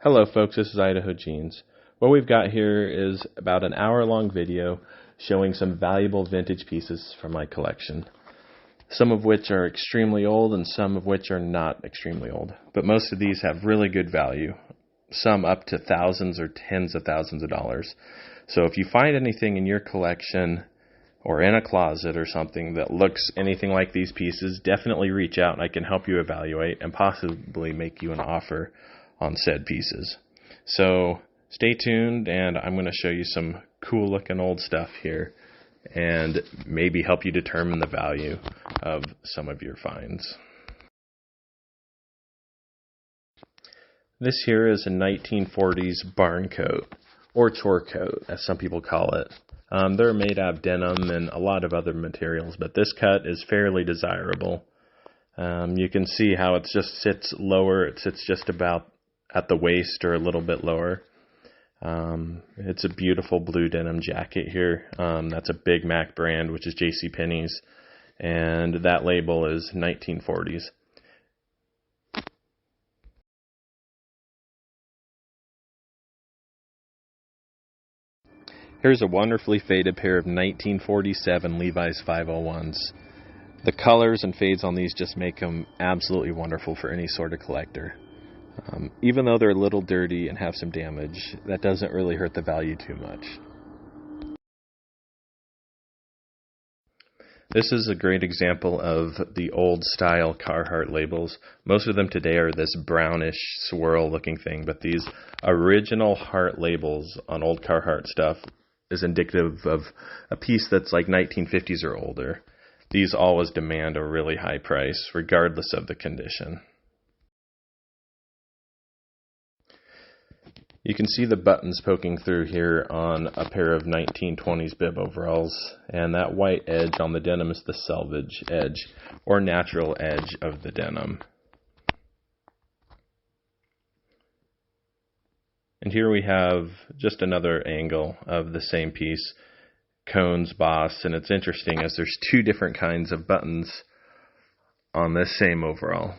Hello folks, this is Idaho Jeans. What we've got here is about an hour-long video showing some valuable vintage pieces from my collection. Some of which are extremely old and some of which are not extremely old. But most of these have really good value, some up to thousands or tens of thousands of dollars. So if you find anything in your collection or in a closet or something that looks anything like these pieces, definitely reach out and I can help you evaluate and possibly make you an offer on said pieces. So stay tuned and I'm going to show you some cool looking old stuff here and maybe help you determine the value of some of your finds. This here is a 1940s barn coat, or chore coat as some people call it. They're made out of denim and a lot of other materials, but this cut is fairly desirable. You can see how it just sits lower. It sits just about at the waist or a little bit lower. It's a beautiful blue denim jacket here. That's a Big Mac brand, which is JCPenney's, and that label is 1940s. Here's a wonderfully faded pair of 1947 Levi's 501s. The colors and fades on these just make them absolutely wonderful for any sort of collector. Even though they're a little dirty and have some damage, that doesn't really hurt the value too much. This is a great example of the old style Carhartt labels. Most of them today are this brownish swirl looking thing, but these original Hart labels on old Carhartt stuff is indicative of a piece that's like 1950s or older. These always demand a really high price, regardless of the condition. You can see the buttons poking through here on a pair of 1920s bib overalls, and that white edge on the denim is the selvage edge, or natural edge of the denim. And here we have just another angle of the same piece, Cone's Boss, and it's interesting as there's two different kinds of buttons on this same overall.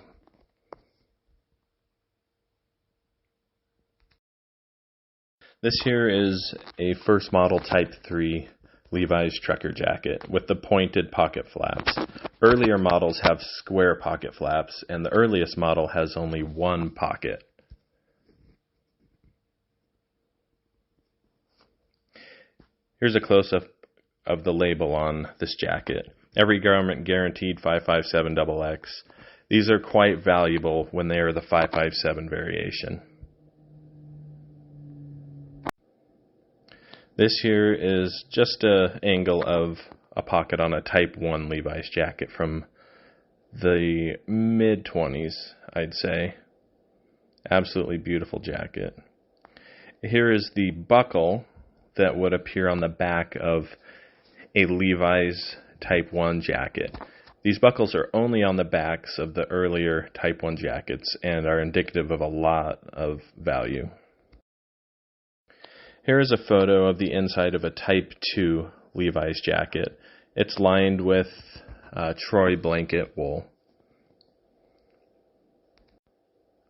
This here is a first model Type 3 Levi's trucker jacket with the pointed pocket flaps. Earlier models have square pocket flaps, and the earliest model has only one pocket. Here's a close-up of the label on this jacket. Every garment guaranteed 557XX. These are quite valuable when they are the 557 variation. This here is just an angle of a pocket on a Type 1 Levi's jacket from the mid-20s, I'd say. Absolutely beautiful jacket. Here is the buckle that would appear on the back of a Levi's Type 1 jacket. These buckles are only on the backs of the earlier Type 1 jackets and are indicative of a lot of value. Here is a photo of the inside of a Type 2 Levi's jacket. It's lined with Troy blanket wool.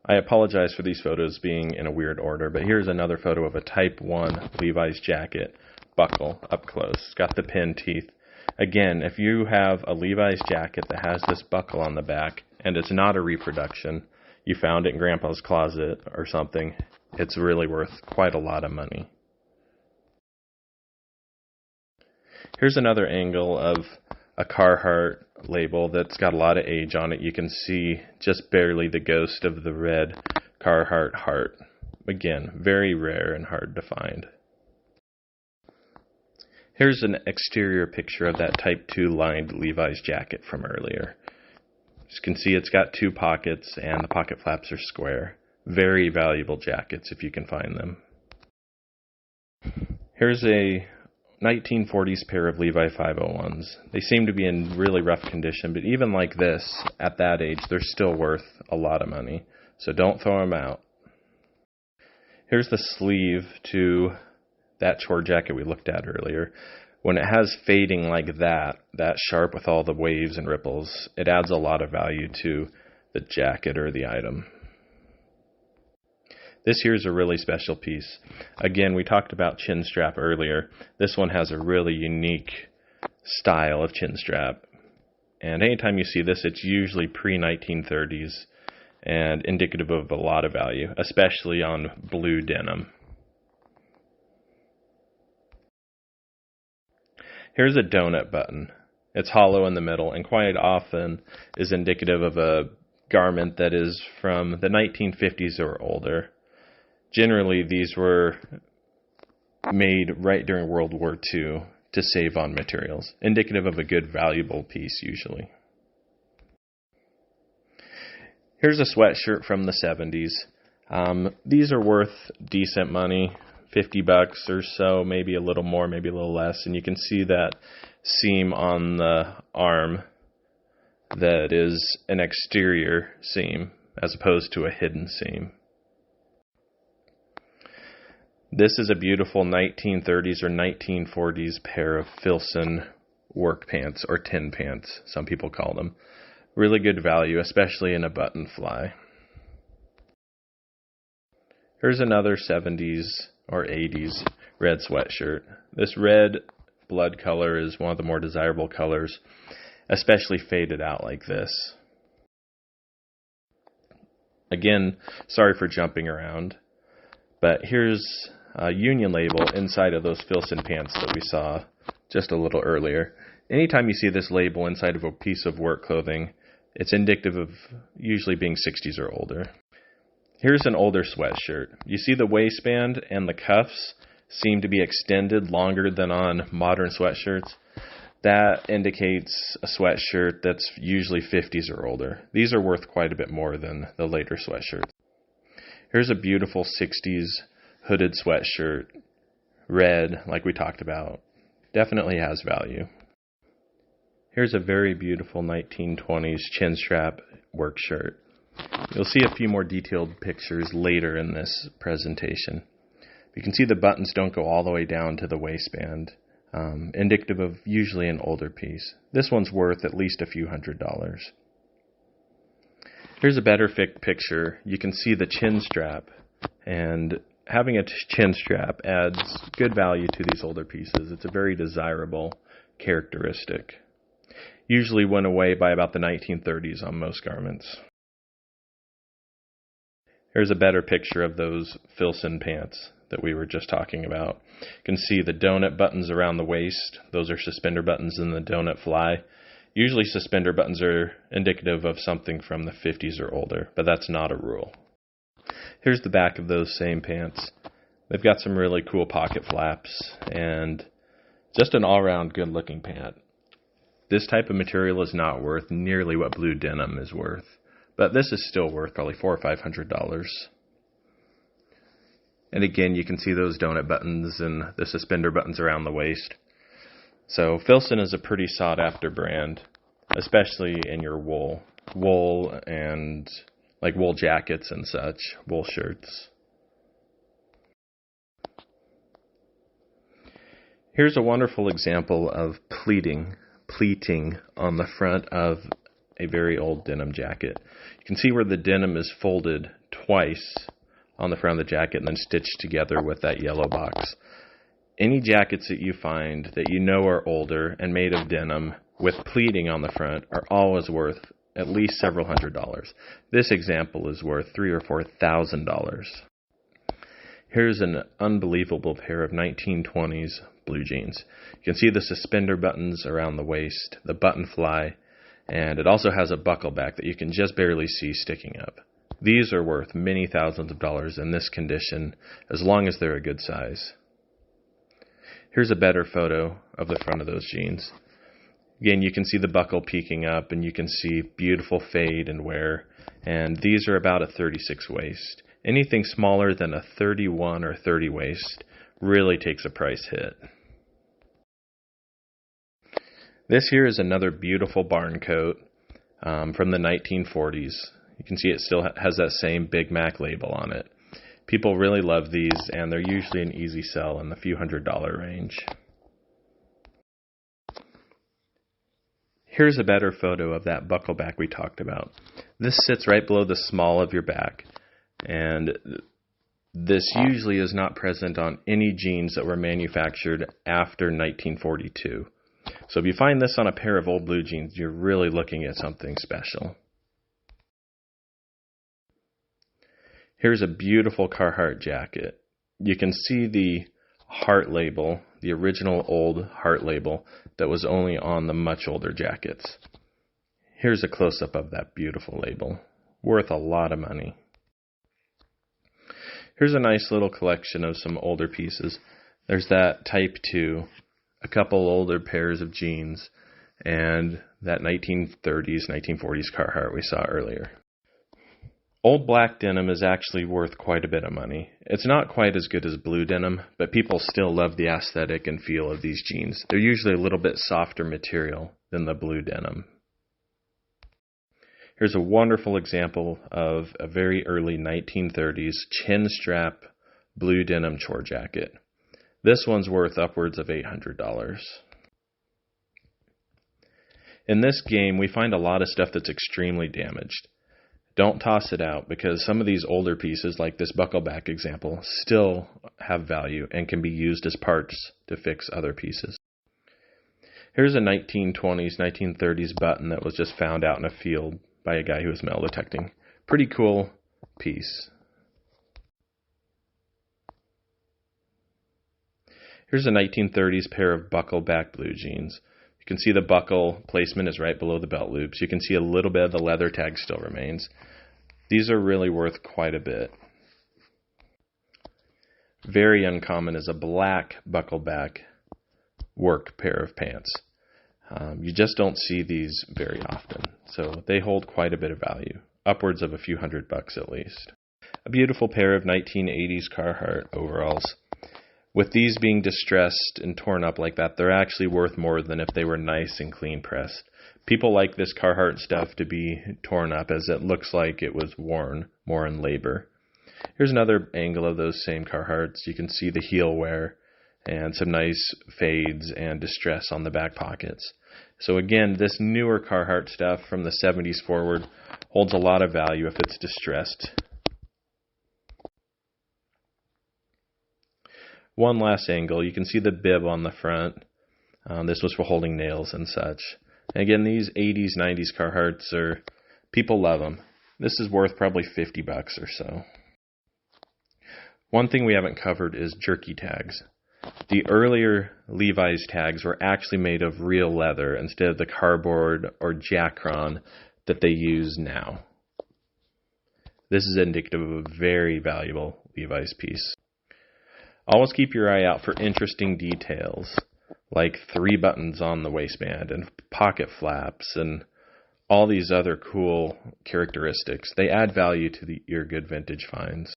I apologize for these photos being in a weird order, but here's another photo of a Type 1 Levi's jacket buckle up close. It's got the pin teeth. Again, if you have a Levi's jacket that has this buckle on the back and it's not a reproduction, you found it in Grandpa's closet or something, it's really worth quite a lot of money. Here's another angle of a Carhartt label that's got a lot of age on it. You can see just barely the ghost of the red Carhartt heart. Again, very rare and hard to find. Here's an exterior picture of that Type 2 lined Levi's jacket from earlier. As you can see, it's got two pockets and the pocket flaps are square. Very valuable jackets if you can find them. Here's a 1940s pair of Levi 501s. They seem to be in really rough condition, but even like this, at that age, they're still worth a lot of money. So don't throw them out. Here's the sleeve to that chore jacket we looked at earlier. When it has fading like that sharp with all the waves and ripples, it adds a lot of value to the jacket or the item. This here is a really special piece. Again, we talked about chin strap earlier. This one has a really unique style of chin strap. And anytime you see this, it's usually pre-1930s and indicative of a lot of value, especially on blue denim. Here's a donut button. It's hollow in the middle and quite often is indicative of a garment that is from the 1950s or older. Generally, these were made right during World War II to save on materials, indicative of a good, valuable piece usually. Here's a sweatshirt from the 70s. These are worth decent money, $50 or so, maybe a little more, maybe a little less, and you can see that seam on the arm that is an exterior seam as opposed to a hidden seam. This is a beautiful 1930s or 1940s pair of Filson work pants, or tin pants, some people call them. Really good value, especially in a button fly. Here's another 70s or 80s red sweatshirt. This red blood color is one of the more desirable colors, especially faded out like this. Again, sorry for jumping around, but here's a Union label inside of those Filson pants that we saw just a little earlier. Anytime you see this label inside of a piece of work clothing, it's indicative of usually being 60s or older. Here's an older sweatshirt. You see the waistband and the cuffs seem to be extended longer than on modern sweatshirts. That indicates a sweatshirt that's usually 50s or older. These are worth quite a bit more than the later sweatshirts. Here's a beautiful 60s hooded sweatshirt, red, like we talked about. Definitely has value. Here's a very beautiful 1920s chin strap work shirt. You'll see a few more detailed pictures later in this presentation. You can see the buttons don't go all the way down to the waistband, indicative of usually an older piece. This one's worth at least a few $100s. Here's a better picture. You can see the chin strap, and having a chin strap adds good value to these older pieces. It's a very desirable characteristic. Usually went away by about the 1930s on most garments. Here's a better picture of those Filson pants that we were just talking about. You can see the donut buttons around the waist. Those are suspender buttons in the donut fly. Usually suspender buttons are indicative of something from the 50s or older, but that's not a rule. Here's the back of those same pants. They've got some really cool pocket flaps and just an all-around good-looking pant. This type of material is not worth nearly what blue denim is worth, but this is still worth probably $400 or $500. And again, you can see those donut buttons and the suspender buttons around the waist. So Filson is a pretty sought-after brand, especially in your wool and like wool jackets and such, wool shirts. Here's a wonderful example of pleating on the front of a very old denim jacket. You can see where the denim is folded twice on the front of the jacket and then stitched together with that yellow box. Any jackets that you find that you know are older and made of denim with pleating on the front are always worth at least several $100s. This example is worth $3,000 or $4,000. Here's an unbelievable pair of 1920s blue jeans. You can see the suspender buttons around the waist, the button fly, and it also has a buckle back that you can just barely see sticking up. These are worth many thousands of dollars in this condition, as long as they're a good size. Here's a better photo of the front of those jeans. Again, you can see the buckle peeking up, and you can see beautiful fade and wear, and these are about a 36 waist. Anything smaller than a 31 or 30 waist really takes a price hit. This here is another beautiful barn coat from the 1940s. You can see it still has that same Big Mac label on it. People really love these, and they're usually an easy sell in the few $100 range. Here's a better photo of that buckle back we talked about. This sits right below the small of your back, and This usually is not present on any jeans that were manufactured after 1942. So if you find this on a pair of old blue jeans, you're really looking at something special. Here's a beautiful Carhartt jacket. You can see the heart label, the original old heart label that was only on the much older jackets. Here's a close-up of that beautiful label, worth a lot of money. Here's a nice little collection of some older pieces. There's that Type 2, a couple older pairs of jeans, and that 1930s, 1940s Carhartt we saw earlier. Old black denim is actually worth quite a bit of money. It's not quite as good as blue denim, but people still love the aesthetic and feel of these jeans. They're usually a little bit softer material than the blue denim. Here's a wonderful example of a very early 1930s chin strap blue denim chore jacket. This one's worth upwards of $800. In this game, we find a lot of stuff that's extremely damaged. Don't toss it out, because some of these older pieces, like this buckleback example, still have value and can be used as parts to fix other pieces. Here's a 1920s, 1930s button that was just found out in a field by a guy who was metal detecting. Pretty cool piece. Here's a 1930s pair of buckleback blue jeans. You can see the buckle placement is right below the belt loops. You can see a little bit of the leather tag still remains. These are really worth quite a bit. Very uncommon is a black buckleback work pair of pants. You just don't see these very often, so they hold quite a bit of value, upwards of a few $100 at least. A beautiful pair of 1980s Carhartt overalls. With these being distressed and torn up like that, they're actually worth more than if they were nice and clean pressed. People like this Carhartt stuff to be torn up, as it looks like it was worn more in labor. Here's another angle of those same Carhartts. You can see the heel wear and some nice fades and distress on the back pockets. So again, this newer Carhartt stuff from the 70s forward holds a lot of value if it's distressed. One last angle, you can see the bib on the front. This was for holding nails and such. And again, these 80s, 90s Carhartts people love them. This is worth probably $50 or so. One thing we haven't covered is jerky tags. The earlier Levi's tags were actually made of real leather instead of the cardboard or Jacron that they use now. This is indicative of a very valuable Levi's piece. Always keep your eye out for interesting details, like 3 buttons on the waistband and pocket flaps and all these other cool characteristics. They add value to your good vintage finds.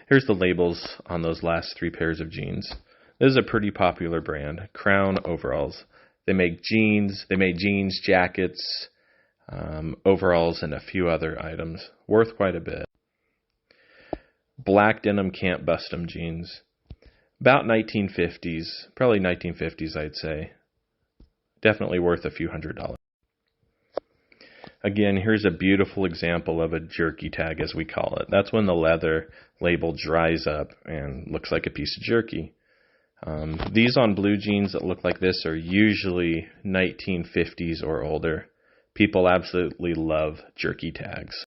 Here's the labels on those last 3 pairs of jeans. This is a pretty popular brand, Crown Overalls. They make jeans, jackets, overalls, and a few other items. Worth quite a bit. Black denim can't bust 'em jeans. About 1950s, probably 1950s I'd say. Definitely worth a few $100. Again, here's a beautiful example of a jerky tag, as we call it. That's when the leather label dries up and looks like a piece of jerky. These on blue jeans that look like this are usually 1950s or older. People absolutely love jerky tags.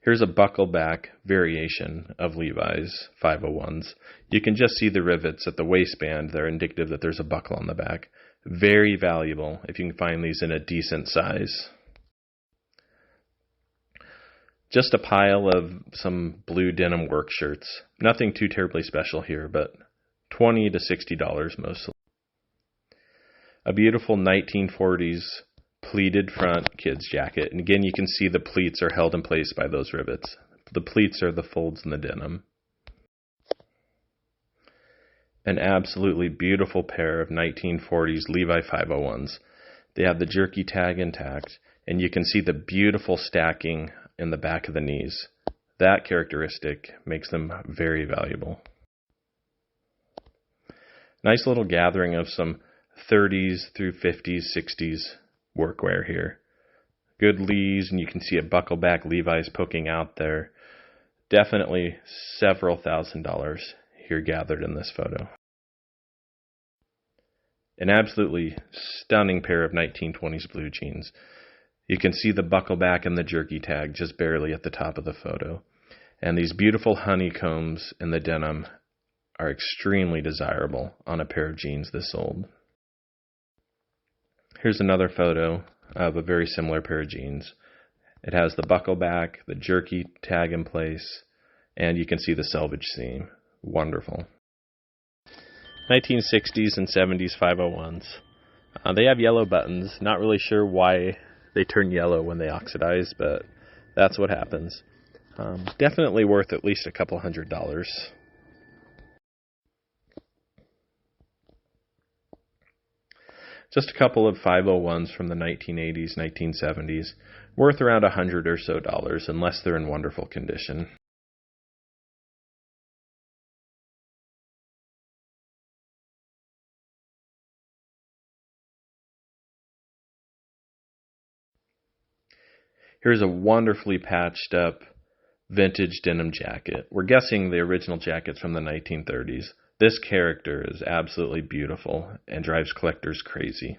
Here's a buckleback variation of Levi's 501s. You can just see the rivets at the waistband. They're indicative that there's a buckle on the back. Very valuable if you can find these in a decent size. Just a pile of some blue denim work shirts. Nothing too terribly special here, but $20 to $60 mostly. A beautiful 1940s pleated front kids jacket. And again, you can see the pleats are held in place by those rivets. The pleats are the folds in the denim. An absolutely beautiful pair of 1940s Levi 501s. They have the jerky tag intact, and you can see the beautiful stacking in the back of the knees. That characteristic makes them very valuable. Nice little gathering of some 30s through 50s, 60s workwear here. Good Lees, and you can see a buckle back Levi's poking out there. Definitely several $1,000s here gathered in this photo. An absolutely stunning pair of 1920s blue jeans. You can see the buckle back and the jerky tag just barely at the top of the photo. And these beautiful honeycombs in the denim are extremely desirable on a pair of jeans this old. Here's another photo of a very similar pair of jeans. It has the buckle back, the jerky tag in place, and you can see the selvage seam. Wonderful. 1960s and 70s 501s. They have yellow buttons. Not really sure why they turn yellow when they oxidize, but that's what happens. Definitely worth at least a couple $100s. Just a couple of 501s from the 1980s, 1970s, worth around $100 or so unless they're in wonderful condition. Here's a wonderfully patched up vintage denim jacket. We're guessing the original jacket's from the 1930s. This character is absolutely beautiful and drives collectors crazy.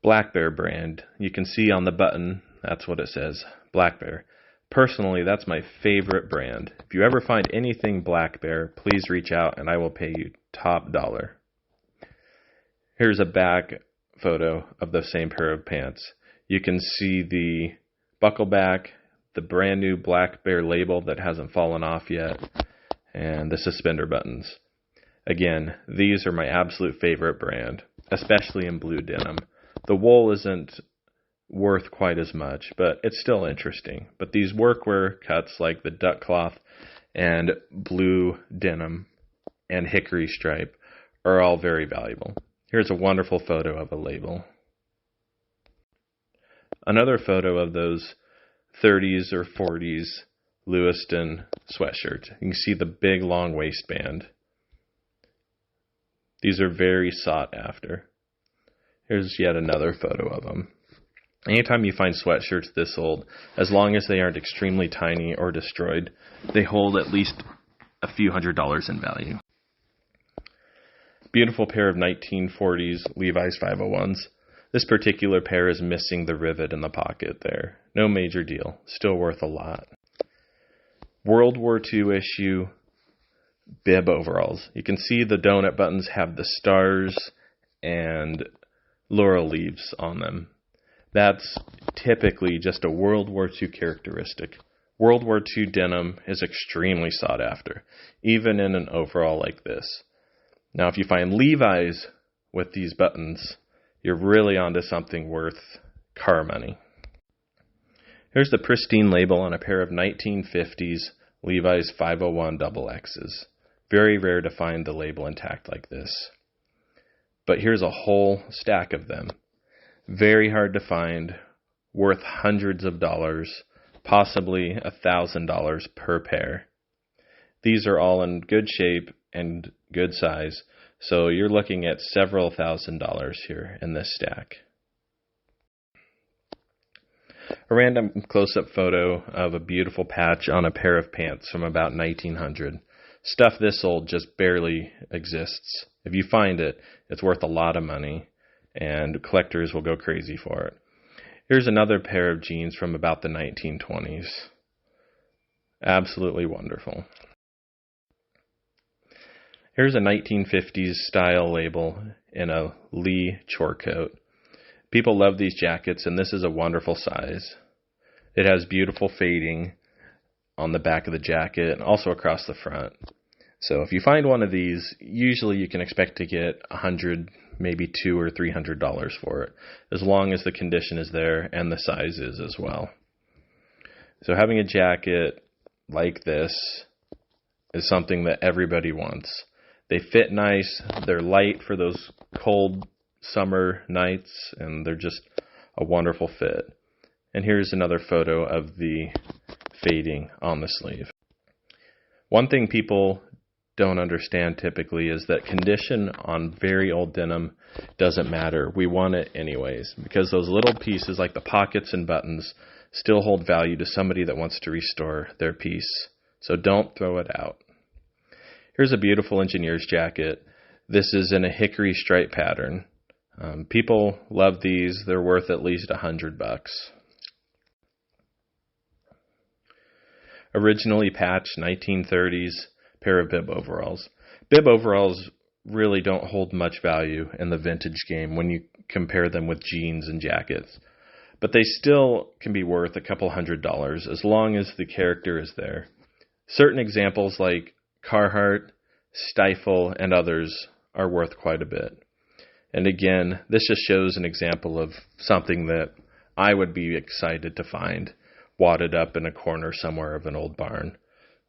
Black Bear brand. You can see on the button, that's what it says, Black Bear. Personally, that's my favorite brand. If you ever find anything Black Bear, please reach out and I will pay you top dollar. Here's a back photo of the same pair of pants. You can see the buckle back, the brand new Black Bear label that hasn't fallen off yet, and the suspender buttons. Again, these are my absolute favorite brand, especially in blue denim. The wool isn't worth quite as much, but it's still interesting. But these workwear cuts like the duck cloth and blue denim and hickory stripe are all very valuable. Here's a wonderful photo of a label. Another photo of those 30s or 40s Lewiston sweatshirts. You can see the big long waistband. These are very sought after. Here's yet another photo of them. Anytime you find sweatshirts this old, as long as they aren't extremely tiny or destroyed, they hold at least a few $100s in value. Beautiful pair of 1940s Levi's 501s. This particular pair is missing the rivet in the pocket there. No major deal. Still worth a lot. World War II issue bib overalls. You can see the donut buttons have the stars and laurel leaves on them. That's typically just a World War II characteristic. World War II denim is extremely sought after, even in an overall like this. Now, if you find Levi's with these buttons, you're really onto something worth car money. Here's the pristine label on a pair of 1950s Levi's 501 XXs. Very rare to find the label intact like this. But here's a whole stack of them. Very hard to find, worth hundreds of dollars, possibly $1,000 per pair. These are all in good shape and good size, so you're looking at several $1,000s here in this stack. A random close-up photo of a beautiful patch on a pair of pants from about 1900. Stuff this old just barely exists. If you find it, it's worth a lot of money, and collectors will go crazy for it. Here's another pair of jeans from about the 1920s. Absolutely wonderful. Here's a 1950s style label in a Lee chore coat. People love these jackets, and this is a wonderful size. It has beautiful fading on the back of the jacket and also across the front. So if you find one of these, usually you can expect to get $100, maybe $200 or $300 for it, as long as the condition is there and the size is as well. So having a jacket like this is something that everybody wants. They fit nice, they're light for those cold summer nights, and they're just a wonderful fit. And here's another photo of the fading on the sleeve. One thing people don't understand typically is that condition on very old denim doesn't matter. We want it anyways, because those little pieces like the pockets and buttons still hold value to somebody that wants to restore their piece. So don't throw it out. Here's a beautiful engineer's jacket. This is in a hickory stripe pattern. People love these. They're worth at least $100. Originally patched 1930s pair of bib overalls. Bib overalls really don't hold much value in the vintage game when you compare them with jeans and jackets. But they still can be worth a couple $100 as long as the character is there. Certain examples like Carhartt, Stifle, and others are worth quite a bit. And again, this just shows an example of something that I would be excited to find wadded up in a corner somewhere of an old barn,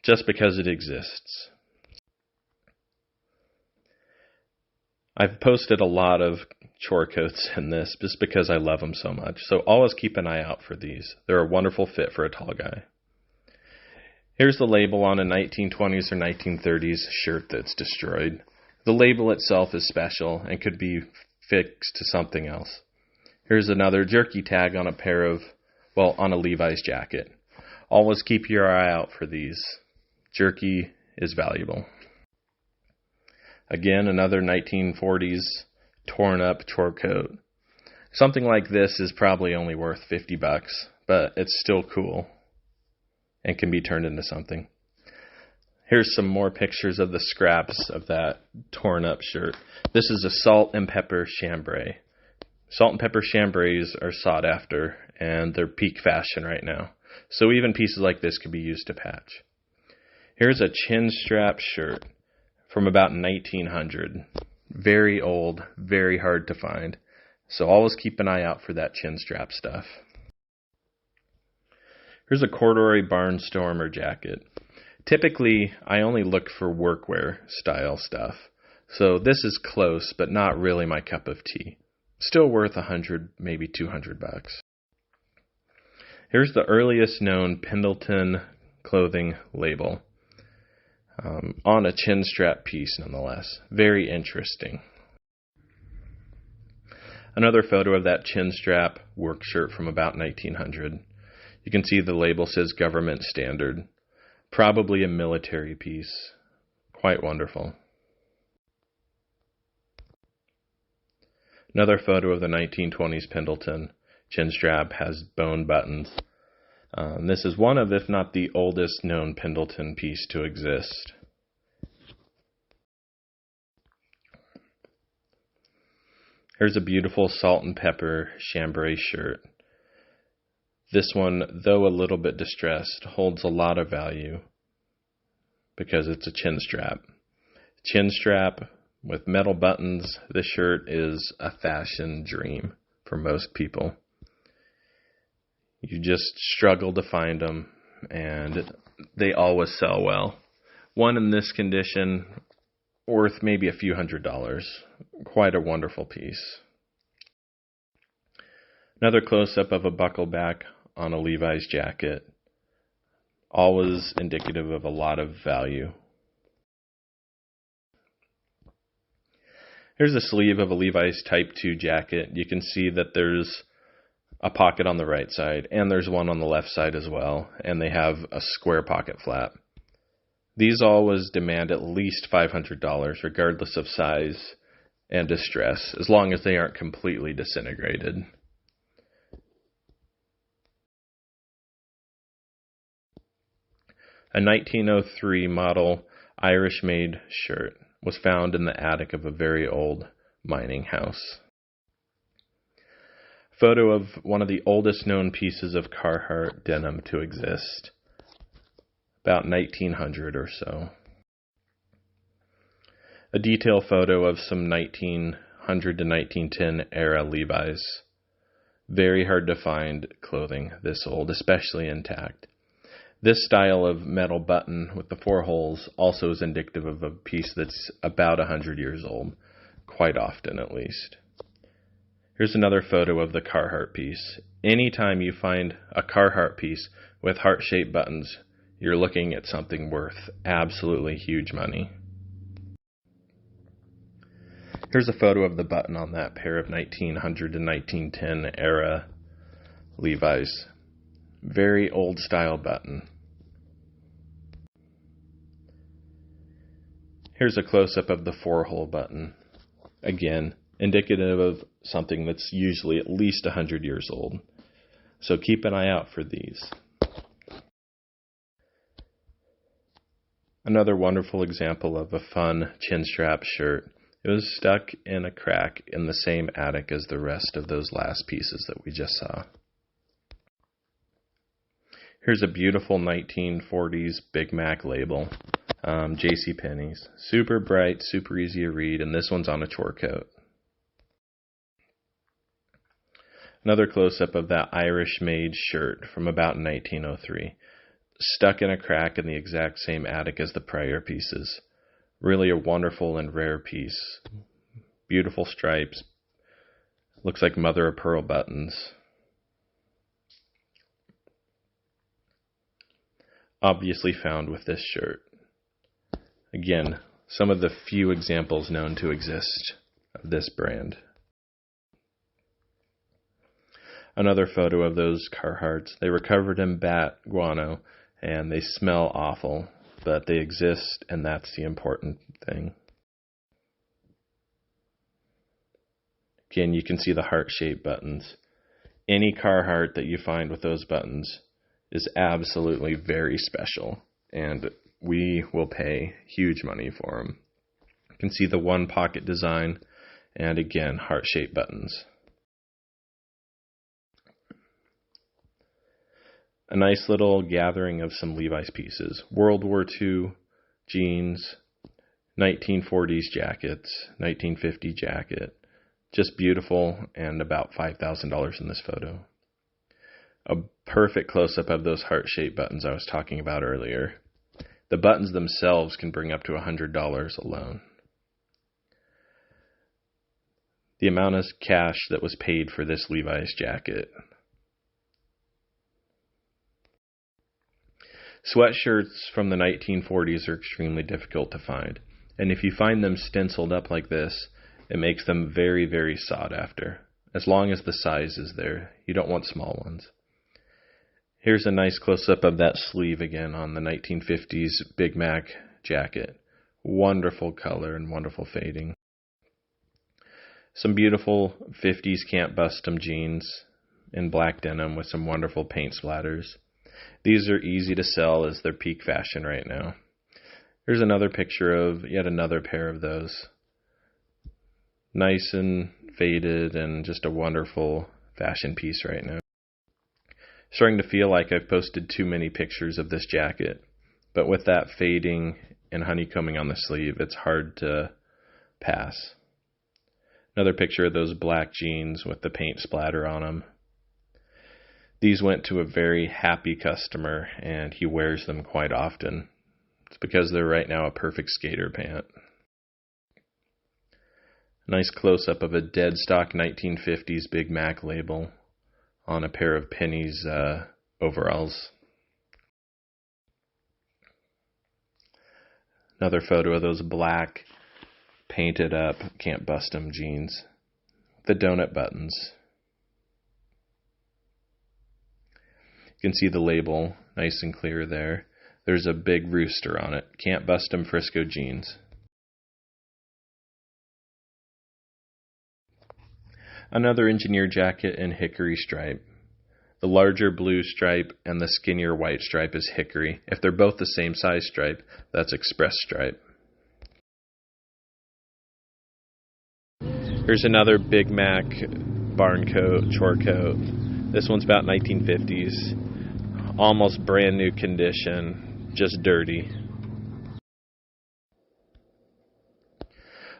just because it exists. I've posted a lot of chore coats in this just because I love them so much, so always keep an eye out for these. They're a wonderful fit for a tall guy. Here's the label on a 1920s or 1930s shirt that's destroyed. The label itself is special and could be fixed to something else. Here's another jerky tag on on a Levi's jacket. Always keep your eye out for these. Jerky is valuable. Again, another 1940s torn up chore coat. Something like this is probably only worth $50, but it's still cool and can be turned into something. Here's some more pictures of the scraps of that torn up shirt. This is a salt and pepper chambray. Salt and pepper chambrays are sought after and they're peak fashion right now. So even pieces like this could be used to patch. Here's a chin strap shirt from about 1900. Very old, very hard to find. So always keep an eye out for that chin strap stuff. Here's a corduroy barnstormer jacket. Typically, I only look for workwear style stuff. So this is close, but not really my cup of tea. Still worth $100, maybe $200. Here's the earliest known Pendleton clothing label. On a chin strap piece nonetheless. Very interesting. Another photo of that chin strap work shirt from about 1900. You can see the label says government standard. Probably a military piece. Quite wonderful. Another photo of the 1920s Pendleton chin strap has bone buttons. This is one of, if not the oldest known Pendleton piece to exist. Here's a beautiful salt and pepper chambray shirt. This one, though a little bit distressed, holds a lot of value because it's a chin strap. Chin strap with metal buttons. This shirt is a fashion dream for most people. You just struggle to find them, and they always sell well. One in this condition, worth maybe a few $100s. Quite a wonderful piece. Another close-up of a buckle back on a Levi's jacket. Always indicative of a lot of value. Here's a sleeve of a Levi's Type 2 jacket. You can see that there's a pocket on the right side, and there's one on the left side as well, and they have a square pocket flap. These always demand at least $500, regardless of size and distress, as long as they aren't completely disintegrated. A 1903 model Irish-made shirt was found in the attic of a very old mining house. Photo of one of the oldest known pieces of Carhartt denim to exist, about 1900 or so. A detail photo of some 1900 to 1910 era Levi's. Very hard to find clothing this old, especially intact. This style of metal button with the 4 holes also is indicative of a piece that's about 100 years old, quite often at least. Here's another photo of the Carhartt piece. Anytime you find a Carhartt piece with heart-shaped buttons, you're looking at something worth absolutely huge money. Here's a photo of the button on that pair of 1900 to 1910 era Levi's. Very old style button. Here's a close-up of the 4-hole button. Again, indicative of something that's usually at least 100 years old. So keep an eye out for these. Another wonderful example of a fun chin strap shirt. It was stuck in a crack in the same attic as the rest of those last pieces that we just saw. Here's a beautiful 1940s Big Mac label. JCPenney's. Super bright, super easy to read, and this one's on a chore coat. Another close-up of that Irish-made shirt from about 1903. Stuck in a crack in the exact same attic as the prior pieces. Really a wonderful and rare piece. Beautiful stripes. Looks like mother of pearl buttons. Obviously found with this shirt. Again, some of the few examples known to exist of this brand. Another photo of those Carhartts. They were covered in bat guano and they smell awful, but they exist and that's the important thing. Again, you can see the heart-shaped buttons. Any Carhartt that you find with those buttons is absolutely very special, and we will pay huge money for them. You can see the one pocket design, and again, heart-shaped buttons. A nice little gathering of some Levi's pieces. World War II jeans, 1940s jackets, 1950 jacket. Just beautiful, and about $5,000 in this photo. A perfect close-up of those heart-shaped buttons I was talking about earlier. The buttons themselves can bring up to $100 alone. The amount of cash that was paid for this Levi's jacket. Sweatshirts from the 1940s are extremely difficult to find, and if you find them stenciled up like this, it makes them very, very sought after. As long as the size is there, you don't want small ones. Here's a nice close-up of that sleeve again on the 1950s Big Mac jacket. Wonderful color and wonderful fading. Some beautiful 50s Can't Bust 'em jeans in black denim with some wonderful paint splatters. These are easy to sell as they're peak fashion right now. Here's another picture of yet another pair of those. Nice and faded and just a wonderful fashion piece right now. Starting to feel like I've posted too many pictures of this jacket, but with that fading and honeycombing on the sleeve, it's hard to pass. Another picture of those black jeans with the paint splatter on them. These went to a very happy customer, and he wears them quite often. It's because they're right now a perfect skater pant. Nice close-up of a dead stock 1950s Big Mac label on a pair of Penny's overalls. Another photo of those black painted up Can't Bust 'em jeans. The donut buttons. You can see the label nice and clear there. There's a big rooster on it. Can't Bust 'em Frisco jeans. Another engineer jacket in hickory stripe. The larger blue stripe and the skinnier white stripe is hickory. If they're both the same size stripe, that's express stripe. Here's another Big Mac barn coat, chore coat. This one's about 1950s. Almost brand new condition, just dirty.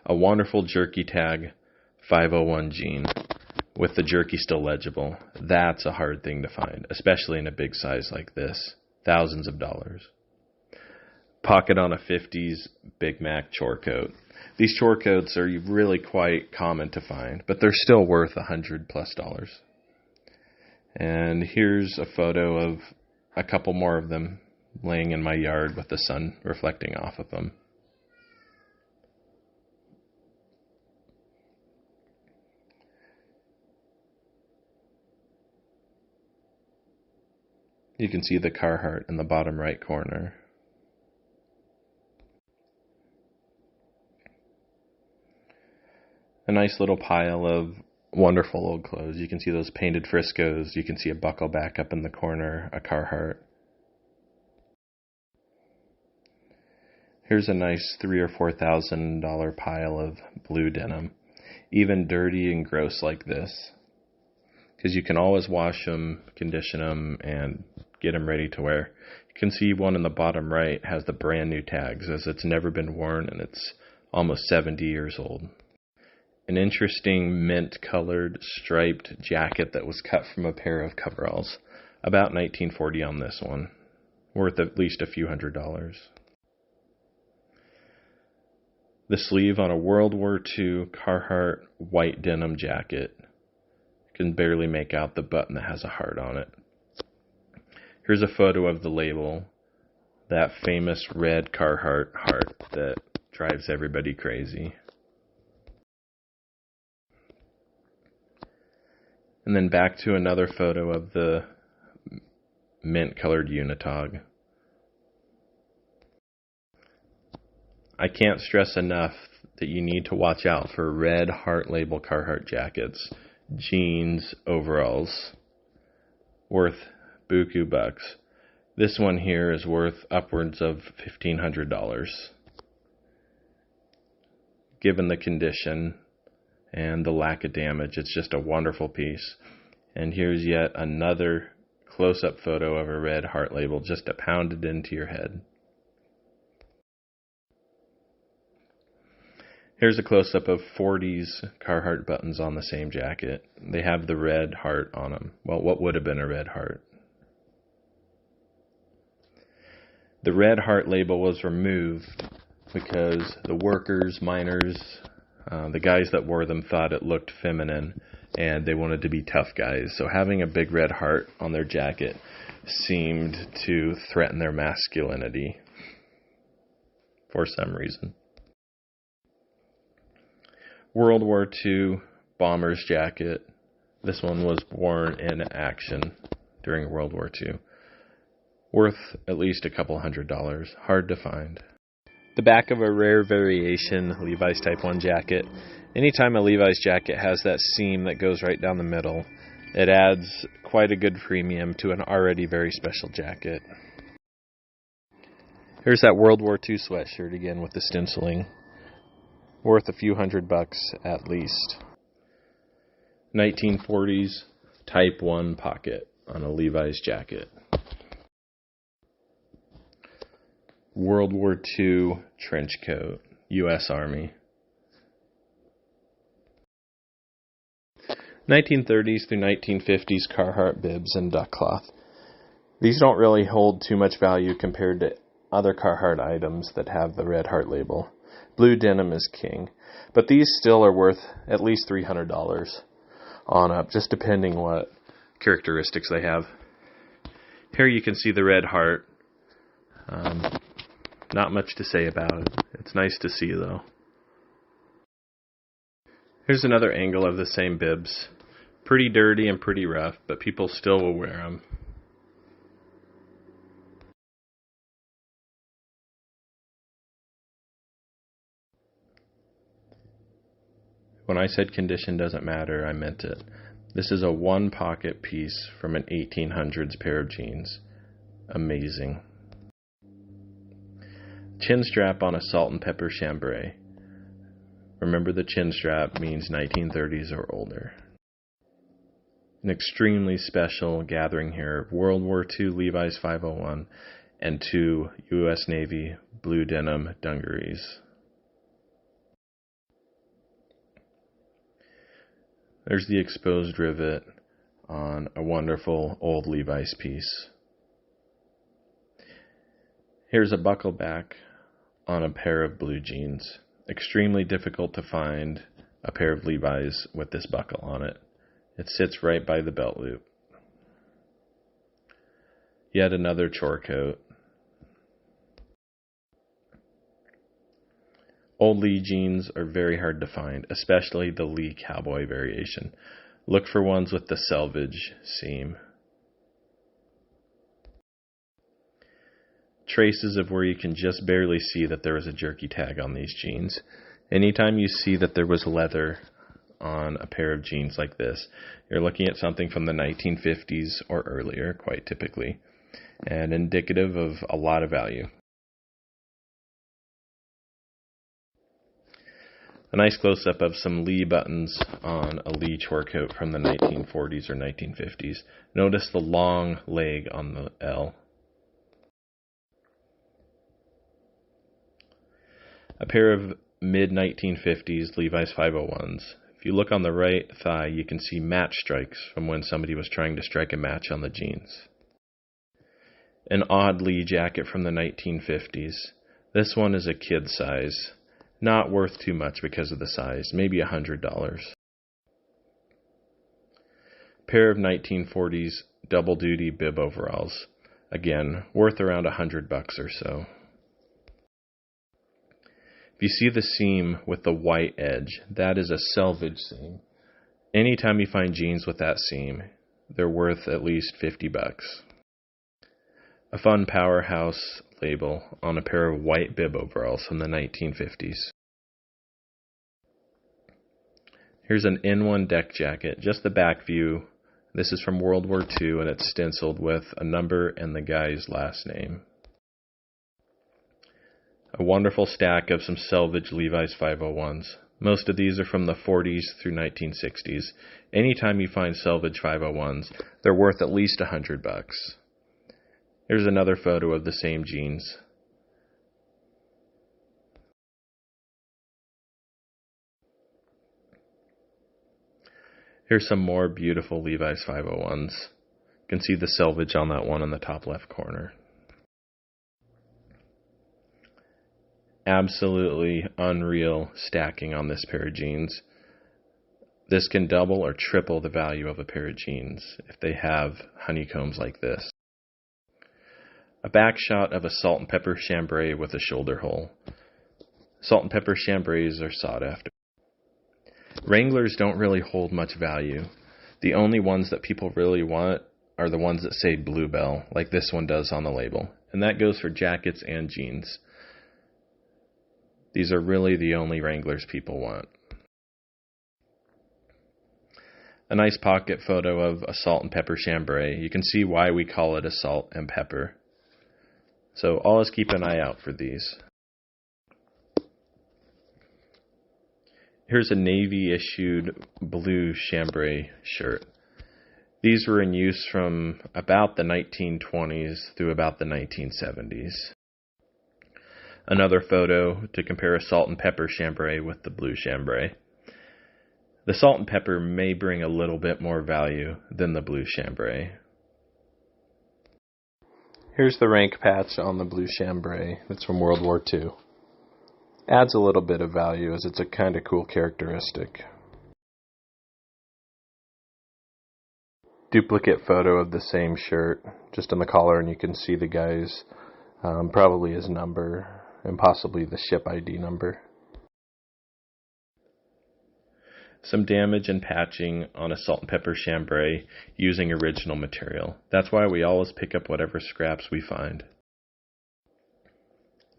A wonderful jerky tag 501 jean with the jerky still legible. That's a hard thing to find, especially in a big size like this. Thousands of dollars. Pocket on a 50s Big Mac chore coat. These chore coats are really quite common to find, but they're still worth $100+. And here's a photo of a couple more of them laying in my yard with the sun reflecting off of them. You can see the Carhartt in the bottom right corner. A nice little pile of wonderful old clothes. You can see those painted Friscos. You can see a buckle back up in the corner, a Carhartt. Here's a nice $3,000 or $4,000 pile of blue denim, even dirty and gross like this, because you can always wash them, condition them, and get them ready to wear. You can see one in the bottom right has the brand new tags, as it's never been worn and it's almost 70 years old. An interesting mint colored striped jacket that was cut from a pair of coveralls, about 1940 on this one, worth at least a few $100s. The sleeve on a World War II Carhartt white denim jacket. You can barely make out the button that has a heart on it. Here's a photo of the label, that famous red Carhartt heart that drives everybody crazy. And then back to another photo of the mint colored unitog. I can't stress enough that you need to watch out for red heart label Carhartt jackets, jeans, overalls, worth buku bucks. This one here is worth upwards of $1,500. Given the condition and the lack of damage, it's just a wonderful piece. And here's yet another close-up photo of a red heart label just pounded into your head. Here's a close-up of 40s Carhartt buttons on the same jacket. They have the red heart on them. Well, what would have been a red heart? The red heart label was removed because the workers, miners, the guys that wore them thought it looked feminine and they wanted to be tough guys. So having a big red heart on their jacket seemed to threaten their masculinity for some reason. World War II bomber's jacket. This one was worn in action during World War II. Worth at least a couple $100. Hard to find. The back of a rare variation Levi's Type 1 jacket. Anytime a Levi's jacket has that seam that goes right down the middle, it adds quite a good premium to an already very special jacket. Here's that World War II sweatshirt again with the stenciling. Worth a few $100 at least. 1940s Type 1 pocket on a Levi's jacket. World War II trench coat, U.S. Army. 1930s through 1950s Carhartt bibs and duck cloth. These don't really hold too much value compared to other Carhartt items that have the red heart label. Blue denim is king, but these still are worth at least $300 on up, just depending what characteristics they have. Here you can see the red heart. Not much to say about it. It's nice to see though. Here's another angle of the same bibs. Pretty dirty and pretty rough, but people still will wear them. When I said condition doesn't matter, I meant it. This is a one pocket piece from an 1800s pair of jeans. Amazing. Chin strap on a salt and pepper chambray. Remember, the chin strap means 1930s or older. An extremely special gathering here of World War II Levi's 501 and 2 U.S. Navy blue denim dungarees. There's the exposed rivet on a wonderful old Levi's piece. Here's a buckle back on a pair of blue jeans. Extremely difficult to find a pair of Levi's with this buckle on it. It sits right by the belt loop. Yet another chore coat. Old Lee jeans are very hard to find, especially the Lee cowboy variation. Look for ones with the selvage seam. traces of where you can just barely see that there was a jerky tag on these jeans. Anytime you see that there was leather on a pair of jeans like this, you're looking at something from the 1950s or earlier, quite typically, and indicative of a lot of value. A nice close-up of some Lee buttons on a Lee chore coat from the 1940s or 1950s. Notice the long leg on the L. A pair of mid-1950s Levi's 501s. If you look on the right thigh, you can see match strikes from when somebody was trying to strike a match on the jeans. An odd Lee jacket from the 1950s. This one is a kid size. Not worth too much because of the size, maybe $100. Pair of 1940s double duty bib overalls. Again, worth around $100 or so. If you see the seam with the white edge, that is a selvage seam. Anytime you find jeans with that seam, they're worth at least $50. A fun Powerhouse label on a pair of white bib overalls from the 1950s. Here's an N1 deck jacket, just the back view. This is from World War II, and it's stenciled with a number and the guy's last name. A wonderful stack of some selvage Levi's 501s. Most of these are from the 40s through 1960s. Anytime you find selvage 501s, they're worth at least $100. Here's another photo of the same jeans. Here's some more beautiful Levi's 501s. You can see the selvage on that one in the top left corner. Absolutely unreal stacking on this pair of jeans. This can double or triple the value of a pair of jeans if they have honeycombs like this. A back shot of a salt and pepper chambray with a shoulder hole. Salt and pepper chambrays are sought after. Wranglers don't really hold much value. The only ones that people really want are the ones that say Bluebell, like this one does on the label. And that goes for jackets and jeans. These are really the only Wranglers people want. A nice pocket photo of a salt and pepper chambray. You can see why we call it a salt and pepper. So always keep an eye out for these. Here's a Navy issued blue chambray shirt. These were in use from about the 1920s through about the 1970s. Another photo to compare a salt and pepper chambray with the blue chambray. The salt and pepper may bring a little bit more value than the blue chambray. Here's the rank patch on the blue chambray. It's from World War II. Adds a little bit of value as it's a kind of cool characteristic. Duplicate photo of the same shirt, just on the collar, and you can see the guy's probably his number and possibly the ship ID number. Some damage and patching on a salt and pepper chambray using original material. That's why we always pick up whatever scraps we find.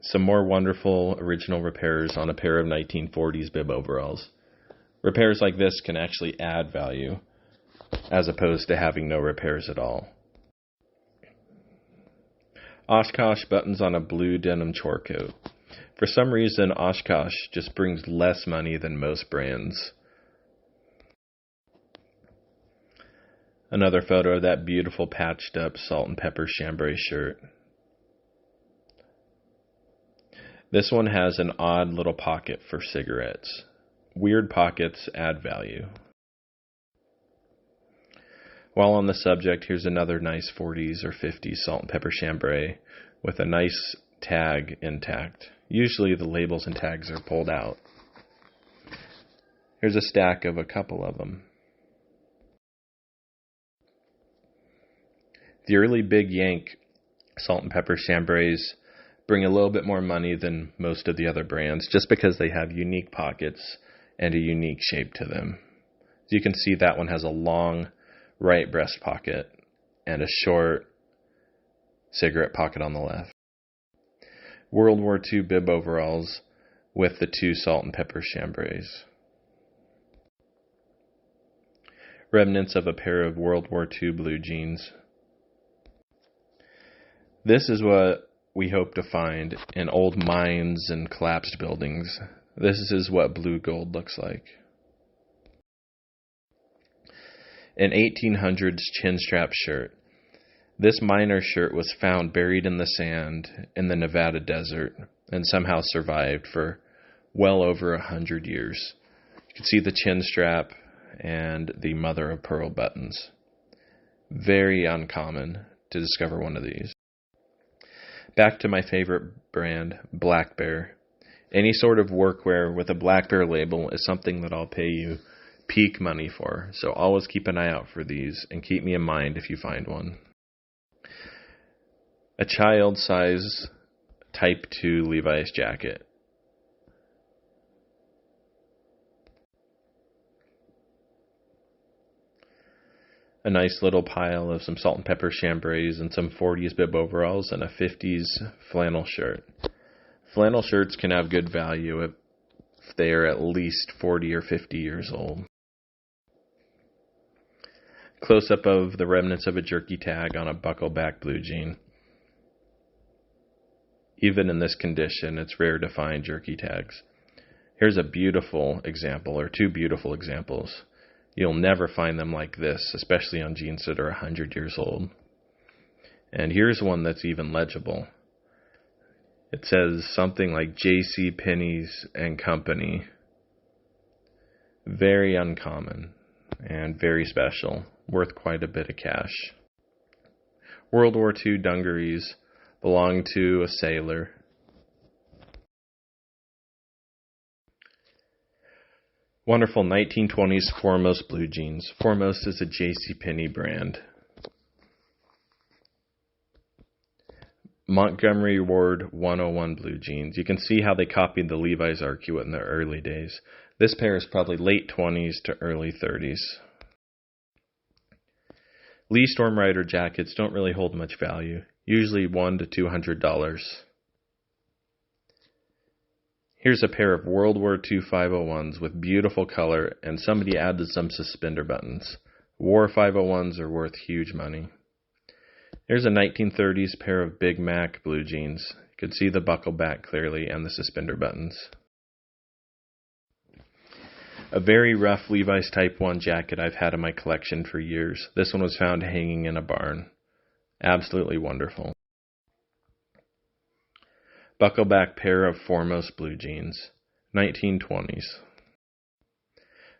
Some more wonderful original repairs on a pair of 1940s bib overalls. Repairs like this can actually add value as opposed to having no repairs at all. Oshkosh buttons on a blue denim chore coat. For some reason, Oshkosh just brings less money than most brands. Another photo of that beautiful patched up salt and pepper chambray shirt. This one has an odd little pocket for cigarettes. Weird pockets add value. While on the subject, here's another nice 40s or 50s salt and pepper chambray with a nice tag intact. Usually the labels and tags are pulled out. Here's a stack of a couple of them. The early Big Yank salt and pepper chambrays bring a little bit more money than most of the other brands just because they have unique pockets and a unique shape to them. As you can see, that one has a long right breast pocket and a short cigarette pocket on the left. World War II bib overalls with the 2 salt and pepper chambrays. Remnants of a pair of World War II blue jeans. This is what we hope to find in old mines and collapsed buildings. This is what blue gold looks like. An 1800s chin strap shirt. This miner shirt was found buried in the sand in the Nevada desert and somehow survived for well over 100 years. You can see the chin strap and the mother of pearl buttons. Very uncommon to discover one of these. Back to my favorite brand, Black Bear. Any sort of workwear with a Black Bear label is something that I'll pay you peak money for, so always keep an eye out for these and keep me in mind if you find one. A child size type 2 Levi's jacket. A nice little pile of some salt and pepper chambrays and some 40s bib overalls and a 50s flannel shirt. Flannel shirts can have good value if they are at least 40 or 50 years old. Close-up of the remnants of a jerky tag on a buckle-back blue jean. Even in this condition, it's rare to find jerky tags. Here's a beautiful example, or 2 beautiful examples. You'll never find them like this, especially on jeans that are 100 years old. And here's one that's even legible. It says something like J.C. Penney's and Company. Very uncommon and very special, worth quite a bit of cash. World War II dungarees belonged to a sailor. Wonderful 1920s Foremost blue jeans. Foremost is a J.C. Penney brand. Montgomery Ward 101 blue jeans. You can see how they copied the Levi's Arcuate in the early days. This pair is probably late 20s to early 30s. Lee Storm Rider jackets don't really hold much value, usually $100 to $200. Here's a pair of World War II 501s with beautiful color, and somebody added some suspender buttons. War 501s are worth huge money. Here's a 1930s pair of Big Mac blue jeans. You can see the buckle back clearly and the suspender buttons. A very rough Levi's Type 1 jacket I've had in my collection for years. This one was found hanging in a barn. Absolutely wonderful. Buckleback pair of Foremost blue jeans, 1920s.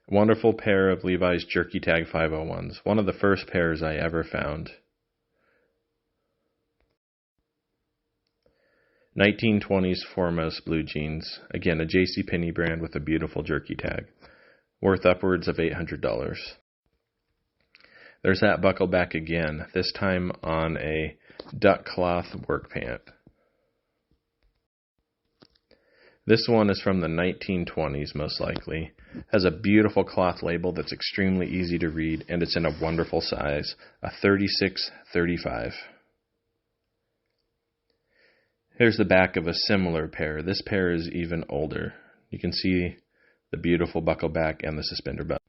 Wonderful pair of Levi's Jerky Tag 501s, one of the first pairs I ever found. 1920s Foremost blue jeans, again a JCPenney brand with a beautiful jerky tag, worth upwards of $800. There's that buckleback again, this time on a duck cloth work pant. This one is from the 1920s, most likely. Has a beautiful cloth label that's extremely easy to read, and it's in a wonderful size, a 36-35. Here's the back of a similar pair. This pair is even older. You can see the beautiful buckle back and the suspender button.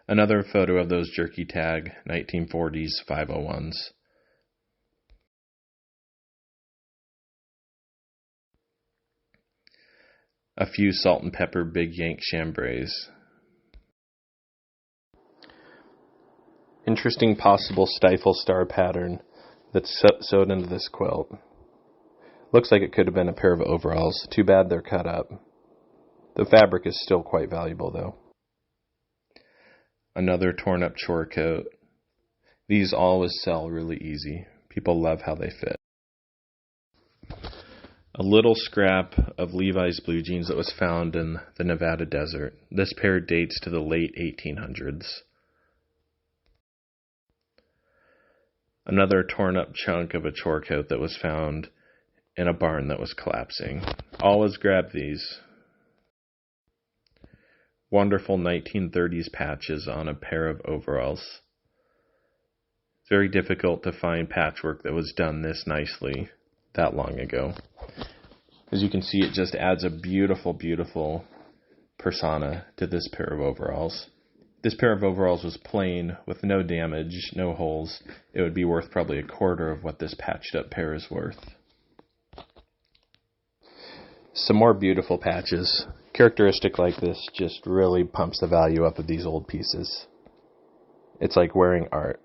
Another photo of those jerky tag 1940s 501s. A few salt and pepper Big Yank chambrays. Interesting possible stifle star pattern that's sewed into this quilt. Looks like it could have been a pair of overalls. Too bad they're cut up. The fabric is still quite valuable though. Another torn up chore coat. These always sell really easy. People love how they fit. A little scrap of Levi's blue jeans that was found in the Nevada desert. This pair dates to the late 1800s. Another torn up chunk of a chore coat that was found in a barn that was collapsing. Always grab these. Wonderful 1930s patches on a pair of overalls. It's very difficult to find patchwork that was done this nicely that long ago. As you can see, it just adds a beautiful, beautiful persona to this pair of overalls. If this pair of overalls was plain, with no damage, no holes, it would be worth probably a quarter of what this patched up pair is worth. Some more beautiful patches. Characteristic like this just really pumps the value up of these old pieces. It's like wearing art.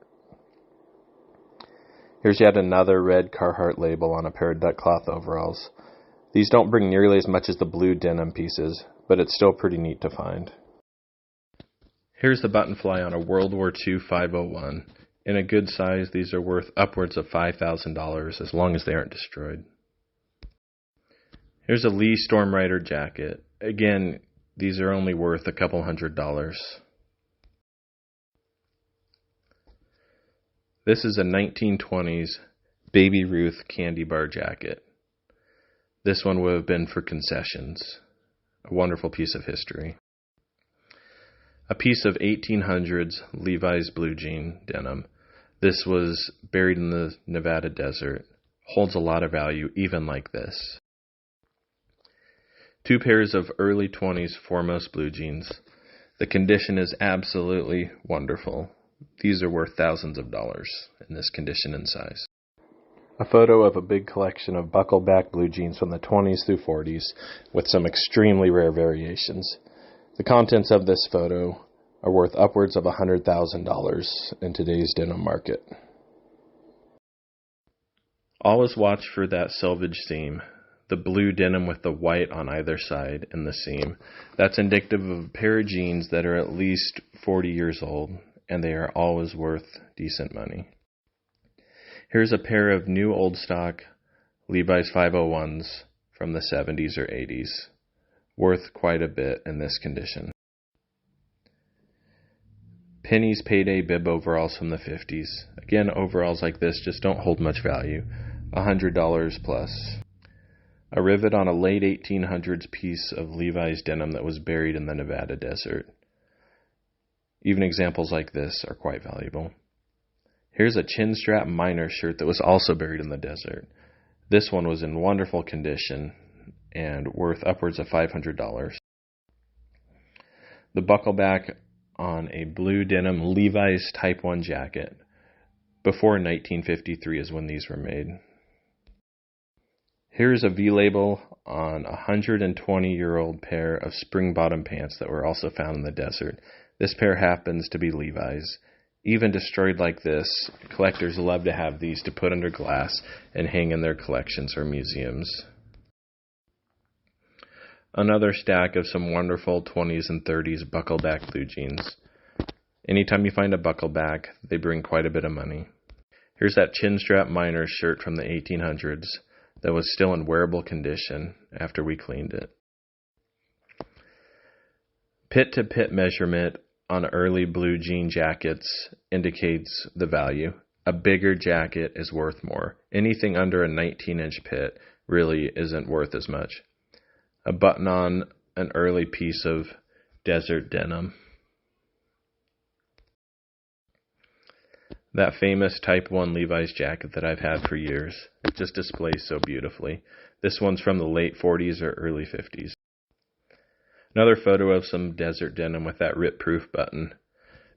Here's yet another red Carhartt label on a pair of duck cloth overalls. These don't bring nearly as much as the blue denim pieces, but it's still pretty neat to find. Here's the button fly on a World War II 501. In a good size, these are worth upwards of $5,000 as long as they aren't destroyed. Here's a Lee Storm Rider jacket. Again, these are only worth a couple $100s. This is a 1920s Baby Ruth candy bar jacket. This one would have been for concessions. A wonderful piece of history. A piece of 1800s Levi's blue jean denim. This was buried in the Nevada desert. Holds a lot of value, even like this. Two pairs of early 20s Foremost blue jeans. The condition is absolutely wonderful. These are worth thousands of dollars in this condition and size. A photo of a big collection of buckle-back blue jeans from the 20s through 40s with some extremely rare variations. The contents of this photo are worth upwards of $100,000 in today's denim market. Always watch for that selvage seam. The blue denim with the white on either side in the seam. That's indicative of a pair of jeans that are at least 40 years old, and they are always worth decent money. Here's a pair of new old stock Levi's 501s from the 70s or 80s, worth quite a bit in this condition. Penny's payday bib overalls from the 50s. Again, overalls like this just don't hold much value, $100 plus. A rivet on a late 1800s piece of Levi's denim that was buried in the Nevada desert. Even examples like this are quite valuable. Here's a chin strap miner shirt that was also buried in the desert. This one was in wonderful condition and worth upwards of $500. The buckleback on a blue denim Levi's Type 1 jacket. Before 1953 is when these were made. Here's a V-label on a 120-year-old pair of spring-bottom pants that were also found in the desert. This pair happens to be Levi's. Even destroyed like this, collectors love to have these to put under glass and hang in their collections or museums. Another stack of some wonderful 20s and 30s buckleback blue jeans. Anytime you find a buckleback, they bring quite a bit of money. Here's that chin strap miner shirt from the 1800s. That was still in wearable condition after we cleaned it. Pit-to-pit measurement on early blue jean jackets indicates the value. A bigger jacket is worth more. Anything under a 19-inch pit really isn't worth as much. A button on an early piece of desert denim. That famous Type 1 Levi's jacket that I've had for years. It just displays so beautifully. This one's from the late 40s or early 50s. Another photo of some desert denim with that rip-proof button.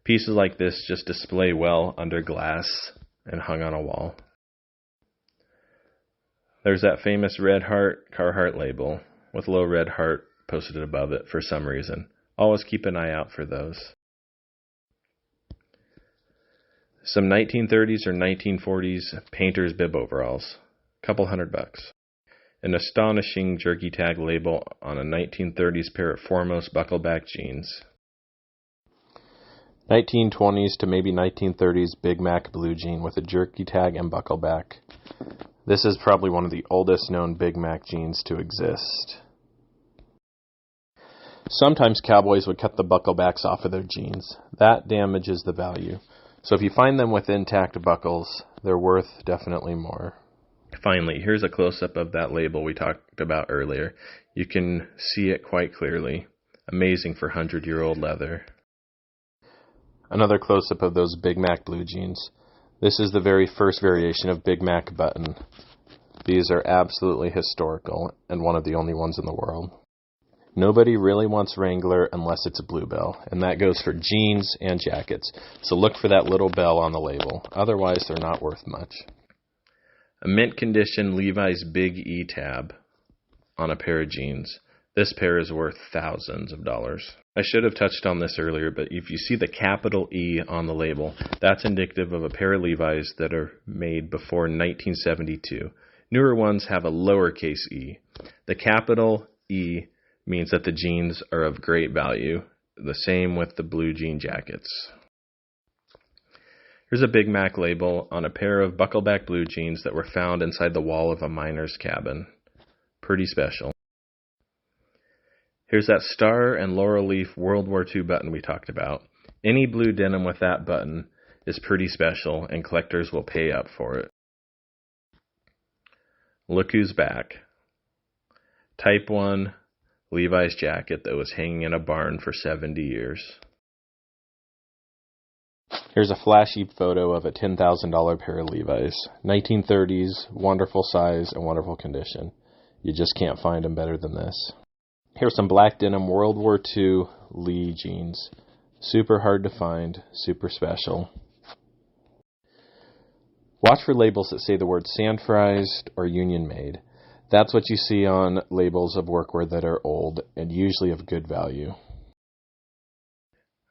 Pieces like this just display well under glass and hung on a wall. There's that famous red heart Carhartt label with a little red heart posted above it for some reason. Always keep an eye out for those. Some 1930s or 1940s painter's bib overalls. Couple $100. An astonishing jerky tag label on a 1930s pair of Foremost buckleback jeans. 1920s to maybe 1930s Big Mac blue jean with a jerky tag and buckleback. This is probably one of the oldest known Big Mac jeans to exist. Sometimes cowboys would cut the bucklebacks off of their jeans. That damages the value. So if you find them with intact buckles, they're worth definitely more. Finally, here's a close-up of that label we talked about earlier. You can see it quite clearly. Amazing for 100-year-old leather. Another close-up of those Big Mac blue jeans. This is the very first variation of Big Mac button. These are absolutely historical and one of the only ones in the world. Nobody really wants Wrangler unless it's a bluebell, and that goes for jeans and jackets. So look for that little bell on the label. Otherwise, they're not worth much. A mint condition Levi's Big E tab on a pair of jeans. This pair is worth thousands of dollars. I should have touched on this earlier, but if you see the capital E on the label, that's indicative of a pair of Levi's that are made before 1972. Newer ones have a lowercase e. The capital E means that the jeans are of great value. The same with the blue jean jackets. Here's a Big Mac label on a pair of buckleback blue jeans that were found inside the wall of a miner's cabin. Pretty special. Here's that star and laurel leaf World War II button we talked about. Any blue denim with that button is pretty special, and collectors will pay up for it. Look who's back. Type 1 Levi's jacket that was hanging in a barn for 70 years. Here's a flashy photo of a $10,000 pair of Levi's. 1930s, wonderful size and wonderful condition. You just can't find them better than this. Here's some black denim World War II Lee jeans. Super hard to find, super special. Watch for labels that say the word sand-frized or union made. That's what you see on labels of workwear that are old and usually of good value.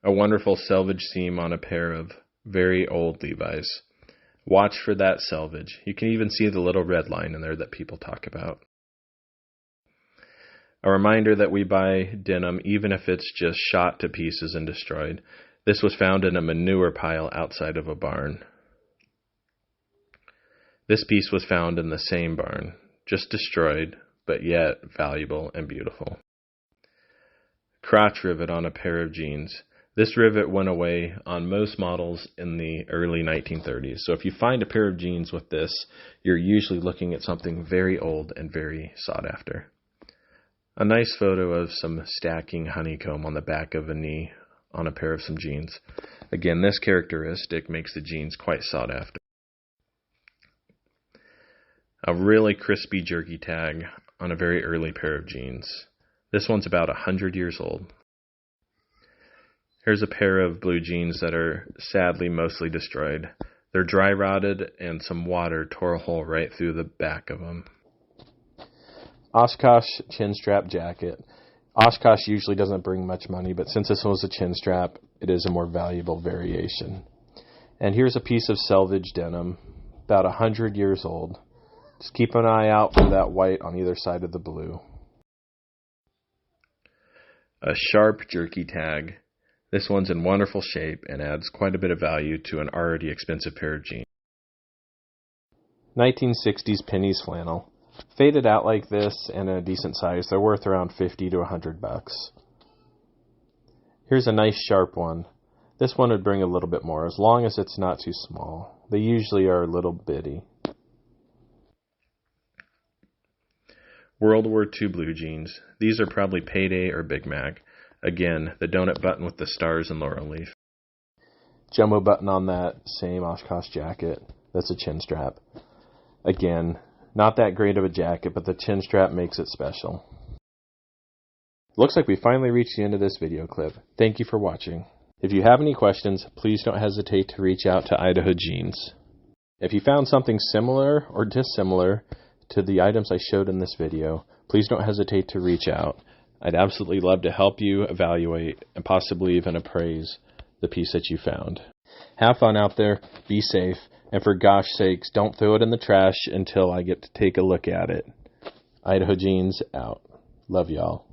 A wonderful selvage seam on a pair of very old Levi's. Watch for that selvage. You can even see the little red line in there that people talk about. A reminder that we buy denim even if it's just shot to pieces and destroyed. This was found in a manure pile outside of a barn. This piece was found in the same barn, just destroyed, but yet valuable and beautiful. Crotch rivet on a pair of jeans. This rivet went away on most models in the early 1930s. So if you find a pair of jeans with this, you're usually looking at something very old and very sought after. A nice photo of some stacking honeycomb on the back of a knee on a pair of some jeans. Again, this characteristic makes the jeans quite sought after. A really crispy jerky tag on a very early pair of jeans. This one's about 100 years old. Here's a pair of blue jeans that are sadly mostly destroyed. They're dry rotted and some water tore a hole right through the back of them. Oshkosh chin strap jacket. Oshkosh usually doesn't bring much money, but since this was a chin strap, it is a more valuable variation. And here's a piece of selvage denim, about 100 years old. Just keep an eye out for that white on either side of the blue. A sharp jerky tag. This one's in wonderful shape and adds quite a bit of value to an already expensive pair of jeans. 1960s pennies flannel. Faded out like this and in a decent size, they're worth around $50 to $100. Here's a nice sharp one. This one would bring a little bit more, as long as it's not too small. They usually are a little bitty. World War II blue jeans. These are probably Payday or Big Mac. Again, the donut button with the stars and laurel leaf. Jumbo button on that same Oshkosh jacket. That's a chin strap. Again, not that great of a jacket, but the chin strap makes it special. Looks like we finally reached the end of this video clip. Thank you for watching. If you have any questions, please don't hesitate to reach out to Idaho Jeans. If you found something similar or dissimilar to the items I showed in this video, please don't hesitate to reach out. I'd absolutely love to help you evaluate and possibly even appraise the piece that you found. Have fun out there, be safe, and for gosh sakes, don't throw it in the trash until I get to take a look at it. Idaho Jeans out. Love y'all.